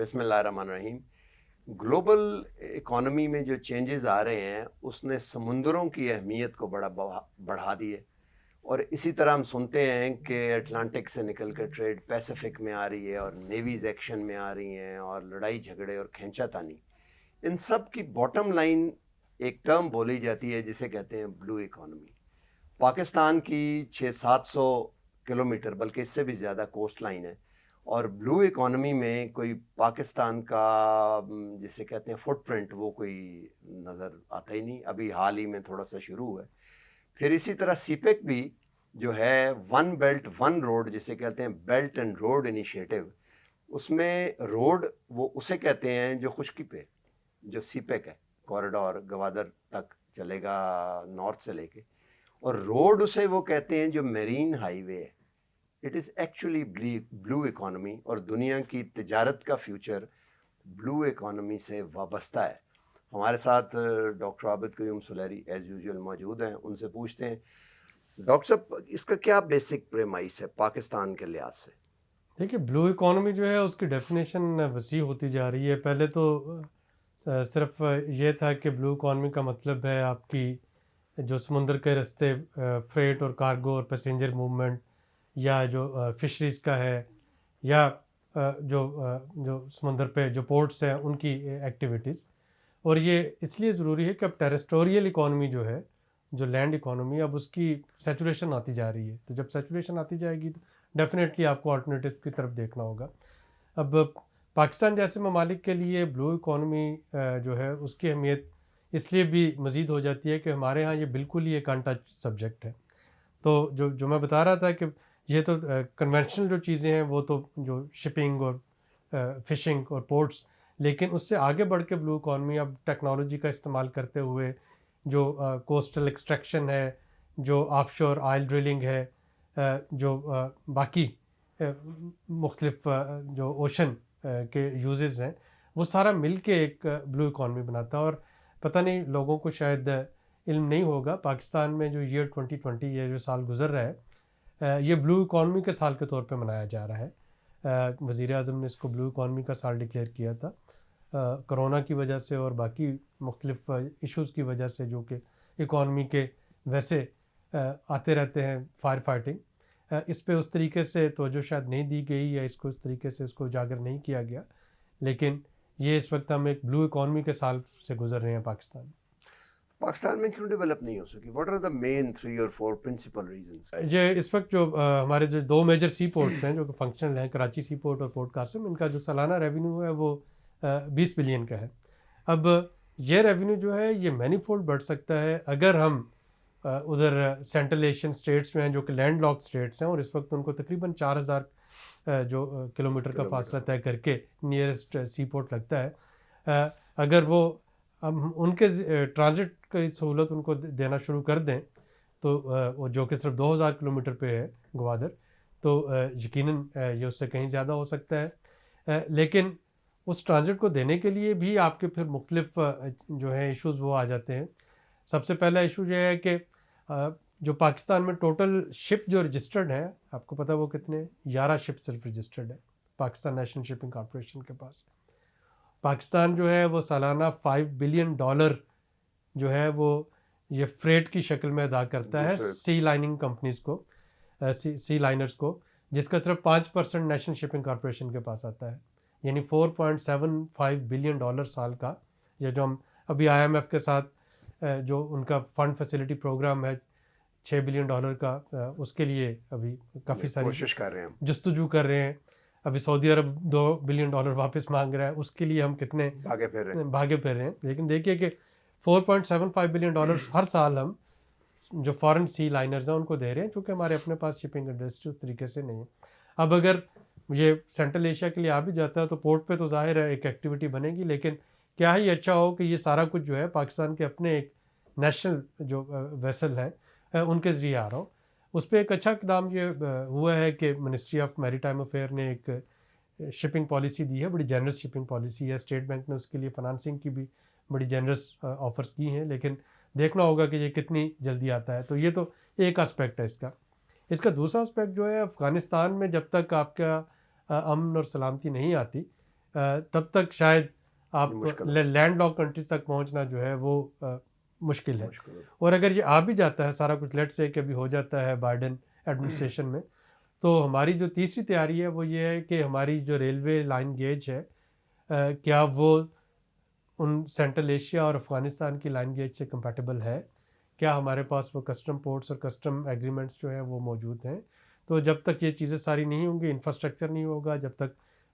بسم اللہ الرحمن الرحیم. گلوبل اکانومی میں جو چینجز آ رہے ہیں اس نے سمندروں کی اہمیت کو بڑھا دی ہے، اور اسی طرح ہم سنتے ہیں کہ اٹلانٹک سے نکل کر ٹریڈ پیسیفک میں آ رہی ہے، اور نیویز ایکشن میں آ رہی ہیں، اور لڑائی جھگڑے اور کھینچا تانی. ان سب کی باٹم لائن ایک ٹرم بولی جاتی ہے جسے کہتے ہیں بلو اکانومی. پاکستان کی 600-700 کلومیٹر بلکہ اس سے بھی زیادہ کوسٹ لائن ہے، اور بلو اکانومی میں کوئی پاکستان کا جسے کہتے ہیں فٹ پرنٹ وہ کوئی نظر آتا ہی نہیں. ابھی حال ہی میں تھوڑا سا شروع ہوا ہے. پھر اسی طرح سی پیک بھی جو ہے ون بیلٹ ون روڈ جسے کہتے ہیں بیلٹ اینڈ روڈ انیشیٹو، اس میں روڈ وہ اسے کہتے ہیں جو خشکی پہ جو سی پیک ہے، کوریڈور گوادر تک چلے گا نارتھ سے لے کے، اور روڈ اسے وہ کہتے ہیں جو میرین ہائی وے ہے. It is actually blue economy, اور دنیا کی تجارت کا فیوچر بلو اکانومی سے وابستہ ہے. ہمارے ساتھ ڈاکٹر عابد قیوم سلیری ایز یوزول موجود ہیں. ان سے پوچھتے ہیں ڈاکٹر صاحب اس کا کیا بیسک پریمائس ہے پاکستان کے لحاظ سے؟ دیکھیے، بلو اکانومی جو ہے اس کی ڈیفینیشن وسیع ہوتی جا رہی ہے. پہلے تو صرف یہ تھا کہ بلو اکانومی کا مطلب ہے آپ کی جو سمندر کے راستے فریٹ اور کارگو اور پیسنجر موومنٹ، یا جو فشریز کا ہے، یا جو سمندر پہ جو پورٹس ہیں ان کی ایکٹیویٹیز. اور یہ اس لیے ضروری ہے کہ اب ٹیریسٹوریل اکانومی جو ہے، جو لینڈ اکانومی، اب اس کی سیچوریشن آتی جا رہی ہے. تو جب سیچوریشن آتی جائے گی تو ڈیفینیٹلی آپ کو آلٹرنیٹیو کی طرف دیکھنا ہوگا. اب پاکستان جیسے ممالک کے لیے بلو اکانومی جو ہے اس کی اہمیت اس لیے بھی مزید ہو جاتی ہے کہ ہمارے ہاں یہ بالکل ہی ایک ان ٹچ سبجیکٹ ہے. تو جو میں بتا رہا تھا کہ یہ تو کنونشنل جو چیزیں ہیں وہ تو جو شپنگ اور فشنگ اور پورٹس، لیکن اس سے آگے بڑھ کے بلو اکانومی اب ٹیکنالوجی کا استعمال کرتے ہوئے جو کوسٹل ایکسٹریکشن ہے، جو آف شور آئل ڈرلنگ ہے، جو باقی مختلف جو اوشن کے یوزز ہیں، وہ سارا مل کے ایک بلو اکانومی بناتا ہے. اور پتہ نہیں لوگوں کو شاید علم نہیں ہوگا، پاکستان میں جو ایئر 2020 یہ جو سال گزر رہا ہے، یہ بلو اکانومی کے سال کے طور پہ منایا جا رہا ہے. وزیر اعظم نے اس کو بلو اکانومی کا سال ڈکلیئر کیا تھا کرونا کی وجہ سے اور باقی مختلف ایشوز کی وجہ سے جو کہ اکانومی کے ویسے آتے رہتے ہیں فائر فائٹنگ. اس پہ اس طریقے سے توجہ شاید نہیں دی گئی، یا اس کو اس طریقے سے اس کو اجاگر نہیں کیا گیا. لیکن یہ اس وقت ہم ایک بلو اکانومی کے سال سے گزر رہے ہیں پاکستان میں. پاکستان میں کیوں ڈیولپ نہیں ہو سکی؟ واٹ آر دا مین 3 اور 4 پرنسپل ریزنس؟ یہ اس وقت جو ہمارے جو 2 میجر سی پورٹس ہیں جو کہ فنکشنل ہیں، کراچی سی پورٹ اور پورٹ قاسم، ان کا جو سالانہ ریونیو ہے وہ 20 بلین کا ہے. اب یہ ریونیو جو ہے یہ مینی فولڈ بڑھ سکتا ہے اگر ہم ادھر سینٹرل ایشین اسٹیٹس میں ہیں جو کہ لینڈ لاک اسٹیٹس ہیں، اور اس وقت ان کو تقریباً 4000 جو کلومیٹر کا فاصلہ طے کر کے نیئرسٹ سی پورٹ لگتا ہے. اگر وہ ان کے ٹرانزٹ کی سہولت ان کو دینا شروع کر دیں تو جو کہ صرف 2000 کلومیٹر پہ ہے گوادر، تو یقیناً یہ اس سے کہیں زیادہ ہو سکتا ہے. لیکن اس ٹرانزٹ کو دینے کے لیے بھی آپ کے پھر مختلف جو ہیں ایشوز وہ آ جاتے ہیں. سب سے پہلا ایشو یہ ہے کہ جو پاکستان میں ٹوٹل شپ جو رجسٹرڈ ہیں، آپ کو پتہ وہ کتنے؟ 11 شپ صرف رجسٹرڈ ہے پاکستان نیشنل شپنگ کارپوریشن کے پاس. پاکستان جو ہے وہ سالانہ $5 بلین جو ہے وہ یہ فریٹ کی شکل میں ادا کرتا ہے سی لائننگ کمپنیز کو، سی لائنرز کو، جس کا صرف 5% نیشنل شپنگ کارپوریشن کے پاس آتا ہے. یعنی $4.75 بلین سال کا، یہ جو ہم ابھی IMF کے ساتھ جو ان کا فنڈ فیسلٹی پروگرام ہے $6 بلین کا، اس کے لیے ابھی کافی ساری کوشش کر رہے ہیں، جستجو کر رہے ہیں. ابھی سعودی عرب $2 بلین واپس مانگ رہا ہے، اس کے لیے ہم کتنے بھاگے پھر رہے ہیں. لیکن دیکھیے کہ $4.75 بلین ہر سال ہم جو فارن سی لائنرز ہیں ان کو دے رہے ہیں، چونکہ ہمارے اپنے پاس شپنگ انڈسٹری اس طریقے سے نہیں ہے. اب اگر یہ سینٹرل ایشیا کے لیے آ بھی جاتا ہے تو پورٹ پہ تو ظاہر ہے ایک ایکٹیویٹی بنے گی، لیکن کیا ہی اچھا ہو کہ یہ سارا کچھ جو ہے پاکستان کے اپنے ایک نیشنل جو ویسل ہیں ان کے ذریعے آ رہا ہو. اس پہ ایک اچھا اقدام یہ ہوا ہے کہ منسٹری آف میری ٹائم افیئر نے ایک شپنگ پالیسی دی ہے، بڑی جنرس شپنگ پالیسی ہے. اسٹیٹ بینک نے اس کے لیے فنانسنگ کی بھی بڑی جنرس آفرز کی ہیں، لیکن دیکھنا ہوگا کہ یہ کتنی جلدی آتا ہے. تو یہ تو ایک اسپیکٹ ہے اس کا دوسرا اسپیکٹ جو ہے افغانستان میں جب تک آپ کا امن اور سلامتی نہیں آتی تب تک شاید آپ مشکل لینڈ لاک کنٹریز تک پہنچنا جو ہے وہ مشکل ہے. مشکل ہو. اور اگر یہ آ بھی جاتا ہے سارا کچھ، لیٹ سے کہ ابھی ہو جاتا ہے بائیڈن ایڈمنسٹریشن میں، تو ہماری جو تیسری تیاری ہے وہ یہ ہے کہ ہماری جو ریلوے لائن گیج ہے کیا وہ ان سینٹرل ایشیا اور افغانستان کی لائن گیج سے کمپیٹیبل ہے، کیا ہمارے پاس وہ کسٹم پورٹس اور کسٹم ایگریمنٹس جو ہیں وہ موجود ہیں. تو جب تک یہ چیزیں ساری نہیں ہوں گی، انفراسٹرکچر نہیں ہوگا، جب تک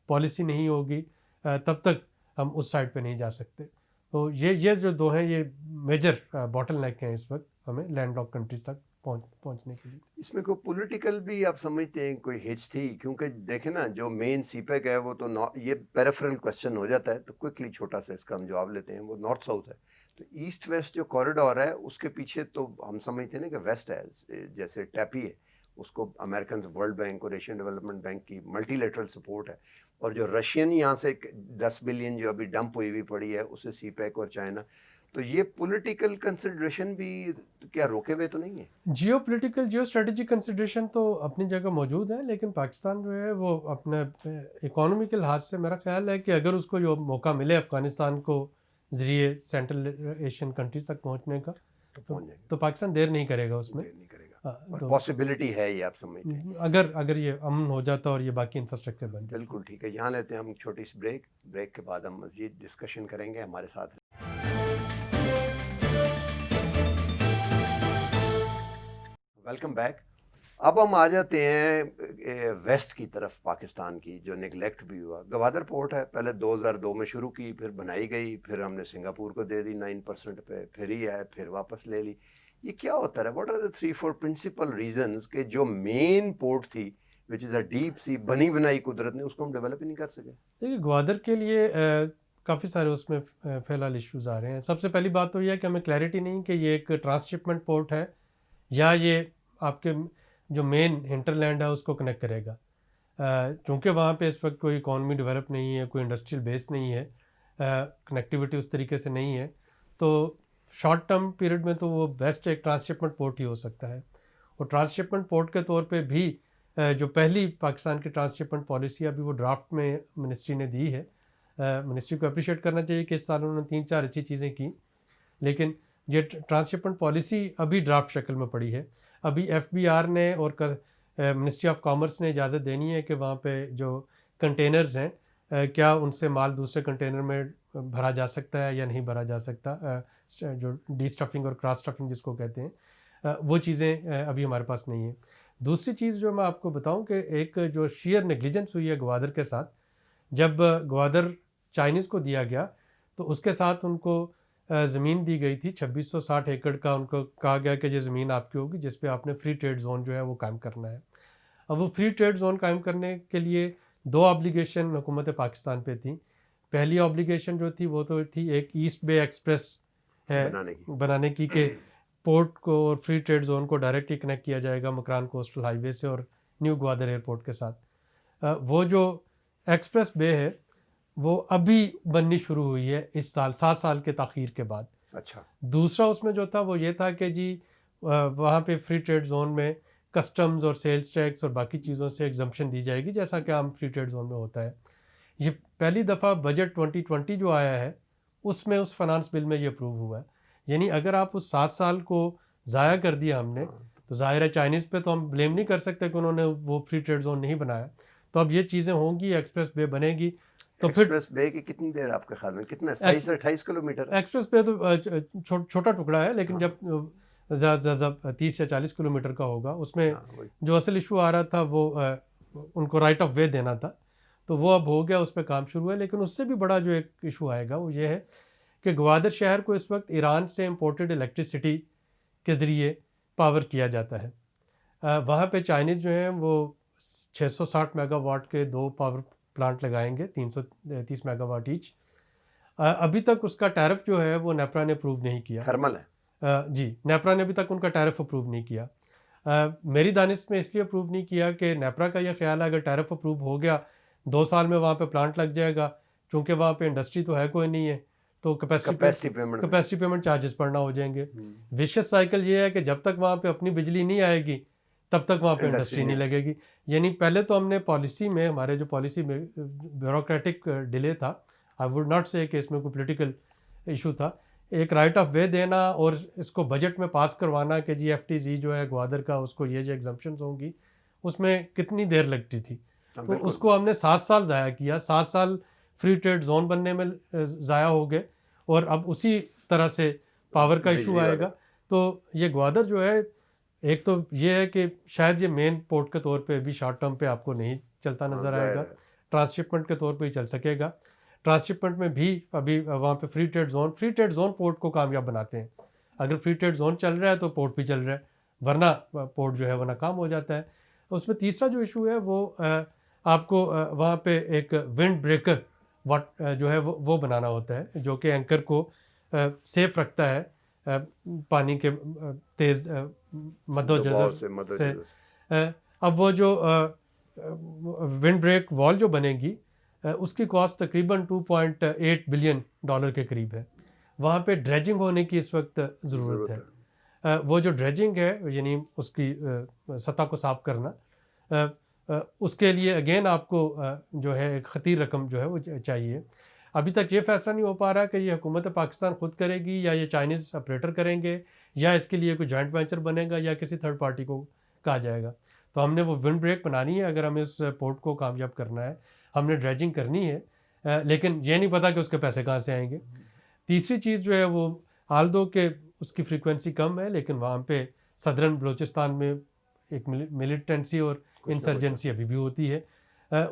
پالیسی نہیں ہوگی، تب تک ہم اس سائڈ پہ نہیں جا سکتے. تو یہ جو دو ہیں یہ میجر باٹل نیک ہیں اس وقت ہمیں لینڈ لاک کنٹریز تک پہنچنے کے لیے. اس میں کوئی پولیٹیکل بھی آپ سمجھتے ہیں کوئی ہچ تھی؟ کیونکہ دیکھیں نا جو مین سی پیک ہے وہ تو یہ پیریفرل کوشچن ہو جاتا ہے تو کوئکلی چھوٹا سا اس کا ہم جواب لیتے ہیں. وہ نارتھ ساؤتھ ہے، تو ایسٹ ویسٹ جو کوریڈور ہے اس کے پیچھے تو ہم سمجھتے ہیں نا کہ ویسٹ ہے، جیسے ٹیپی ہے اس کو امریکنز ورلڈ بینک اور ایشین ڈیولپمنٹ بینک کی ملٹی لیٹرل سپورٹ ہے، اور جو رشین یہاں سے 10 بلین جو ابھی ڈمپ ہوئی پڑی ہے اسے سی پیک اور چائنا، تو یہ پولیٹیکل کنسیڈریشن بھی کیا روکے ہوئے تو نہیں ہے؟ Geopolitical geostrategic consideration تو اپنی جگہ موجود ہے، لیکن پاکستان جو ہے وہ اپنے اکانومی کے لحاظ سے میرا خیال ہے کہ اگر اس کو جو موقع ملے افغانستان کو ذریعے سینٹرل ایشین کنٹریز تک پہنچنے کا تو پاکستان دیر نہیں کرے گا اس میں. دیر نہیں کرے گا، اور پاسبلٹی ہے یہ آپ سمجھتے ہیں؟ اگر یہ امن ہو جاتا اور یہ باقی انفراسٹرکچر بن جاتا. بالکل ٹھیک ہے. یہاں لیتے ہیں ہم چھوٹی سی بریک کے بعد ہم مزید ڈسکشن کریں گے. ہمارے ساتھ ویلکم بیک. اب ہم آ جاتے ہیں ویسٹ کی طرف، پاکستان کی جو نگلیکٹ بھی ہوا. گوادر پورٹ ہے، پہلے 2002 میں شروع کی، پھر بنائی گئی، پھر ہم نے سنگاپور کو دے دی 9% پہ، پھر ہی ہے، پھر واپس لے لی. یہ کیا ہوتا ہے؟ What are the 3-4 principal reasons کہ جو مین پورٹ تھی وچ از اے ڈیپ سی بنی بنائی قدرت نے اس کو ہم ڈیولپ ہی نہیں کر سکے؟ دیکھیے گوادر کے لیے کافی سارے اس میں فی الحال ایشوز آ رہے ہیں. سب سے پہلی بات تو یہ ہے کہ ہمیں کلیئرٹی نہیں کہ یہ ایک ٹرانسشپمنٹ پورٹ ہے یا یہ آپ کے جو مین ہنٹر لینڈ ہے اس کو کنیکٹ کرے گا. چونکہ وہاں پہ اس وقت کوئی اکانومی ڈیولپ نہیں ہے، کوئی انڈسٹریل بیس نہیں ہے، کنیکٹیوٹی اس طریقے سے نہیں ہے، تو شارٹ ٹرم پیریڈ میں تو وہ بیسٹ ایک ٹرانسشپمنٹ پورٹ ہی ہو سکتا ہے. اور ٹرانسشپمنٹ پورٹ کے طور پہ بھی جو پہلی پاکستان کی ٹرانسشپمنٹ پالیسی ابھی وہ ڈرافٹ میں منسٹری نے دی ہے. منسٹری کو اپریشیٹ کرنا چاہیے کہ اس سال انہوں نے 3-4 اچھی چیزیں کی، لیکن یہ ٹرانسشپمنٹ پالیسی ابھی ڈرافٹ شکل میں پڑی ہے. ابھی ایف بی آر نے اور منسٹری آف کامرس نے اجازت دینی ہے کہ وہاں پہ جو کنٹینرز ہیں کیا ان سے مال دوسرے کنٹینر میں بھرا جا سکتا ہے یا نہیں بھرا جا سکتا، جو ڈی اسٹفنگ اور کراس اسٹفنگ جس کو کہتے ہیں، وہ چیزیں ابھی ہمارے پاس نہیں ہیں. دوسری چیز جو میں آپ کو بتاؤں کہ ایک جو شیئر نیگلیجنس ہوئی ہے گوادر کے ساتھ، جب گوادر چائنیز کو دیا گیا تو اس کے ساتھ ان کو زمین دی گئی تھی 2660 ایکڑ کا. ان کو کہا گیا کہ یہ زمین آپ کی ہوگی جس پہ آپ نے فری ٹریڈ زون جو ہے وہ قائم کرنا ہے. اب وہ فری ٹریڈ زون قائم کرنے کے لیے 2 آبلیگیشن حکومت پاکستان پہ تھیں. پہلی آبلیگیشن جو تھی وہ تو تھی ایک ایسٹ بے ایکسپریس ہے بنانے کی کہ پورٹ کو اور فری ٹریڈ زون کو ڈائریکٹلی کنیکٹ کیا جائے گا مکران کوسٹل ہائی وے سے اور نیو گوادر ایئرپورٹ کے ساتھ. وہ جو ایکسپریس بے ہے وہ ابھی بننی شروع ہوئی ہے اس سال 7 سال کے تاخیر کے بعد. اچھا. دوسرا اس میں جو تھا وہ یہ تھا کہ جی وہاں پہ فری ٹریڈ زون میں کسٹمز اور سیلز ٹیکس اور باقی چیزوں سے ایگزمپشن دی جائے گی جیسا کہ عام فری ٹریڈ زون میں ہوتا ہے. یہ پہلی دفعہ بجٹ 2020 جو آیا ہے اس میں اس فنانس بل میں یہ اپروو ہوا ہے. یعنی اگر آپ اس 7 سال کو ضائع کر دیا ہم نے تو ظاہر ہے چائنیز پہ تو ہم بلیم نہیں کر سکتے کہ انہوں نے وہ فری ٹریڈ زون نہیں بنایا. تو اب یہ چیزیں ہوں گی، ایکسپریس بے بنے گی. تو پھر ایکسپریس بے کی کتنی دیر آپ کے خیال میں کتنا 27-28 کلومیٹر؟ ایکسپریس بے تو چھوٹا ٹکڑا ہے، لیکن جب زیادہ زیادہ 30 یا 40 کلومیٹر کا ہوگا اس میں جو اصل ایشو آ رہا تھا وہ ان کو رائٹ آف وے دینا تھا، تو وہ اب ہو گیا، اس پہ کام شروع ہے. لیکن اس سے بھی بڑا جو ایک ایشو آئے گا وہ یہ ہے کہ گوادر شہر کو اس وقت ایران سے امپورٹڈ الیکٹریسٹی کے ذریعے پاور کیا جاتا ہے. وہاں پہ چائنیز جو ہیں وہ 660 میگا واٹ کے 2 پاور پلانٹ لگائیں گے، 330 میگا واٹ ایچ. ابھی تک اس کا ٹیرف جو ہے وہ نیپرا نے اپروو نہیں کیا. تھرمل ہے جی، نیپرا نے ابھی تک ان کا ٹیرف اپروو نہیں کیا. میری دانش میں اس لیے اپروو نہیں کیا کہ نیپرا کا یہ خیال ہے اگر ٹیرف اپروو ہو گیا 2 سال میں وہاں پہ پلانٹ لگ جائے گا، چونکہ وہاں پہ انڈسٹری تو ہے کوئی نہیں ہے، تو کیپیسٹی پیمنٹ چارجز پڑنا ہو جائیں گے. ویشیس سائیکل یہ ہے کہ جب تک وہاں پہ اپنی بجلی نہیں آئے گی تب تک وہاں پہ انڈسٹری نہیں لگے گی. یعنی پہلے تو ہم نے پالیسی میں ہمارے جو پالیسی میں بیوروکریٹک ڈیلے تھا, آئی ووڈ ناٹ سے کہ اس میں کوئی پولیٹیکل ایشو تھا, ایک رائٹ آف وے دینا اور اس کو بجٹ میں پاس کروانا کہ جی ایف ٹی زی جو ہے گوادر کا اس کو یہ جو ایگزمپشنز ہوں گی, اس میں کتنی دیر لگتی تھی. تو اس کو ہم نے 7 سال ضائع کیا, 7 سال فری ٹریڈ زون بننے میں ضائع ہو گئے, اور اب اسی طرح سے پاور کا ایشو آئے گا. تو یہ گوادر جو ہے, ایک تو یہ ہے کہ شاید یہ مین پورٹ کے طور پہ ابھی شارٹ ٹرم پہ آپ کو نہیں چلتا نظر آئے گا, ٹرانس شپمنٹ کے طور پہ ہی چل سکے گا. ٹرانس شپمنٹ میں بھی ابھی وہاں پہ فری ٹریڈ زون پورٹ کو کامیاب بناتے ہیں. اگر فری ٹریڈ زون چل رہا ہے تو پورٹ بھی چل رہا ہے, ورنہ پورٹ جو ہے وہ ناکام ہو جاتا ہے. اس میں تیسرا جو ایشو ہے وہ آپ کو وہاں پہ ایک ونڈ بریکر جو ہے وہ بنانا ہوتا ہے, جو کہ اینکر کو سیف رکھتا ہے پانی کے تیز مد و جزر سے. اب وہ جو ونڈ بریک وال جو بنے گی اس کی کاسٹ تقریباً $2.8 بلین کے قریب ہے. وہاں پہ ڈریجنگ ہونے کی اس وقت ضرورت ہے. وہ جو ڈریجنگ ہے یعنی اس کی سطح کو صاف کرنا, اس کے لیے اگین آپ کو جو ہے ایک خطیر رقم جو ہے وہ چاہیے. ابھی تک یہ فیصلہ نہیں ہو پا رہا کہ یہ حکومت پاکستان خود کرے گی یا یہ چائنیز آپریٹر کریں گے, یا اس کے لیے کوئی جوائنٹ وینچر بنے گا یا کسی تھرڈ پارٹی کو کہا جائے گا. تو ہم نے وہ ونڈ بریک بنانی ہے اگر ہمیں اس پورٹ کو کامیاب کرنا ہے, ہم نے ڈریجنگ کرنی ہے, لیکن یہ نہیں پتا کہ اس کے پیسے کہاں سے آئیں گے. تیسری چیز جو ہے وہ آلدو کہ اس کی فریکوینسی کم ہے, لیکن وہاں پہ صدرن بلوچستان میں ایک ملیٹنسی اور انسرجنسی ابھی بھی ہوتی ہے.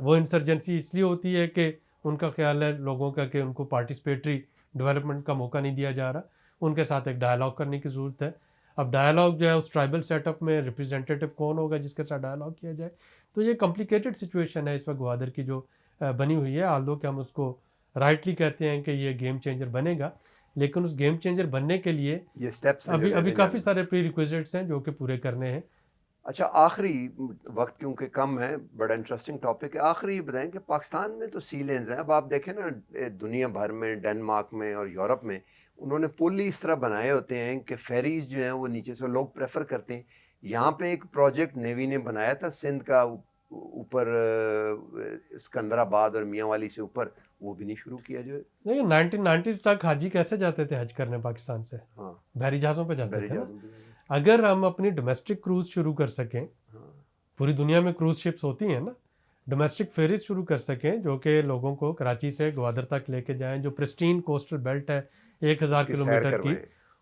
وہ انسرجنسی اس لیے ہوتی ہے کہ ان کا خیال ہے لوگوں کا کہ ان کو پارٹیسپیٹری ڈیولپمنٹ کا موقع نہیں دیا جا رہا, ان کے ساتھ ایک ڈائلاگ کرنے کی ضرورت ہے. اب ڈائلاگ جو ہے اس ٹرائبل سیٹ اپ میں ریپرزینٹیٹیو کون ہوگا جس کے ساتھ ڈائلاگ کیا جائے. تو یہ کمپلیکیٹڈ سچویشن ہے اس وقت گوادر کی جو بنی ہوئی ہے, آلدو کہ ہم اس کو رائٹلی کہتے ہیں کہ یہ گیم چینجر بنے گا, لیکن اس گیم چینجر بننے کے لیے یہ سٹیپس ابھی کافی سارے پری ریکویزٹس ہیں جو کہ پورے کرنے ہیں. اچھا, آخری وقت کیونکہ کم ہے, بڑا انٹرسٹنگ ٹاپک ہے, آخری بتائیں کہ پاکستان میں تو سی لینز ہیں. اب آپ دیکھیں نا دنیا بھر میں, ڈنمارک میں اور یورپ میں انہوں نے پل اس طرح بنائے ہوتے ہیں کہ فیریز جو ہیں وہ نیچے سے لوگ پریفر کرتے ہیں. یہاں پہ ایک پروجیکٹ نیوی نے بنایا تھا سندھ کا اوپر اسکندر آباد اور میاں والی سے اوپر, وہ بھی نہیں شروع کیا جو ہے. نہیں, 1990s تک حاجی کیسے جاتے تھے حج کرنے پاکستان سے؟ ہاں, بحری جہازوں پہ جاتے تھے. اگر ہم اپنی ڈومیسٹک کروز شروع کر سکیں, پوری دنیا میں کروز شپس ہوتی ہیں نا, ڈومیسٹک فیریز شروع کر سکیں جو کہ لوگوں کو کراچی سے گوادر تک لے کے جائیں, جو پرسٹین کوسٹل بیلٹ ہے 1000 کلومیٹر کی,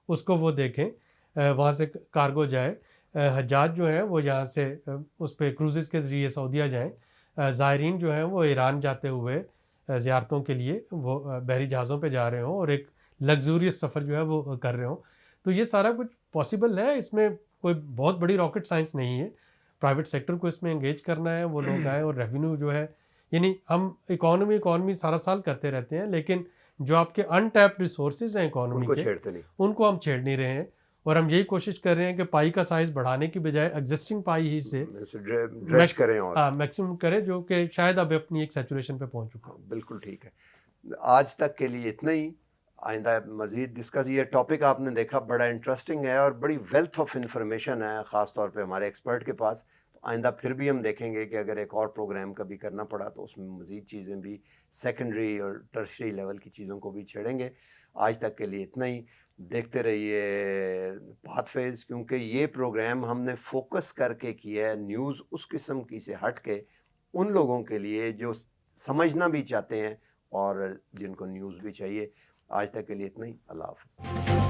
اس کو وہ دیکھیں, وہاں سے کارگو جائے. حجاج جو ہیں وہ یہاں سے اس پہ کروزز کے ذریعے سعودیہ جائیں. زائرین جو ہیں وہ ایران جاتے ہوئے زیارتوں کے لیے وہ بحری جہازوں پہ جا رہے ہوں اور ایک لگزوریس سفر جو ہے وہ کر رہے ہوں. تو یہ سارا کچھ پاسبل ہے, اس میں کوئی بہت بڑی راکٹ سائنس نہیں ہے. پرائیویٹ سیکٹر کو اس میں انگیج کرنا ہے, وہ لوگ آئیں, اور ریونیو جو ہے یعنی ہم اکانومی سارا سال کرتے رہتے ہیں, لیکن جو آپ کے ان ٹیپ ریسورسز ہیں اکانومی کے, ان کو ہم چھیڑ نہیں رہے ہیں. اور ہم یہی کوشش کر رہے ہیں کہ پائی کا سائز بڑھانے کی بجائے ایگزسٹنگ پائی ہی سے میکسیمم کریں, جو کہ شاید اب اپنی ایک سیچوریشن پہ پہنچ چکا. بالکل ٹھیک ہے. آج تک کے لیے اتنا ہی. آئندہ مزید ڈسکس, یہ ٹاپک آپ نے دیکھا بڑا انٹرسٹنگ ہے اور بڑی ویلتھ آف انفارمیشن ہے, خاص طور پہ ہمارے ایکسپرٹ کے پاس. تو آئندہ پھر بھی ہم دیکھیں گے کہ اگر ایک اور پروگرام کبھی کرنا پڑا تو اس میں مزید چیزیں بھی سیکنڈری اور ٹرشری لیول کی چیزوں کو بھی چھیڑیں گے. آج تک کے لیے اتنا ہی. دیکھتے رہیے پاتھ فیز, کیونکہ یہ پروگرام ہم نے فوکس کر کے کیا ہے نیوز اس قسم کی سے ہٹ کے ان لوگوں کے لیے جو سمجھنا بھی چاہتے ہیں اور جن کو نیوز بھی چاہیے. آج تک کے لیے اتنا ہی. اللہ حافظ.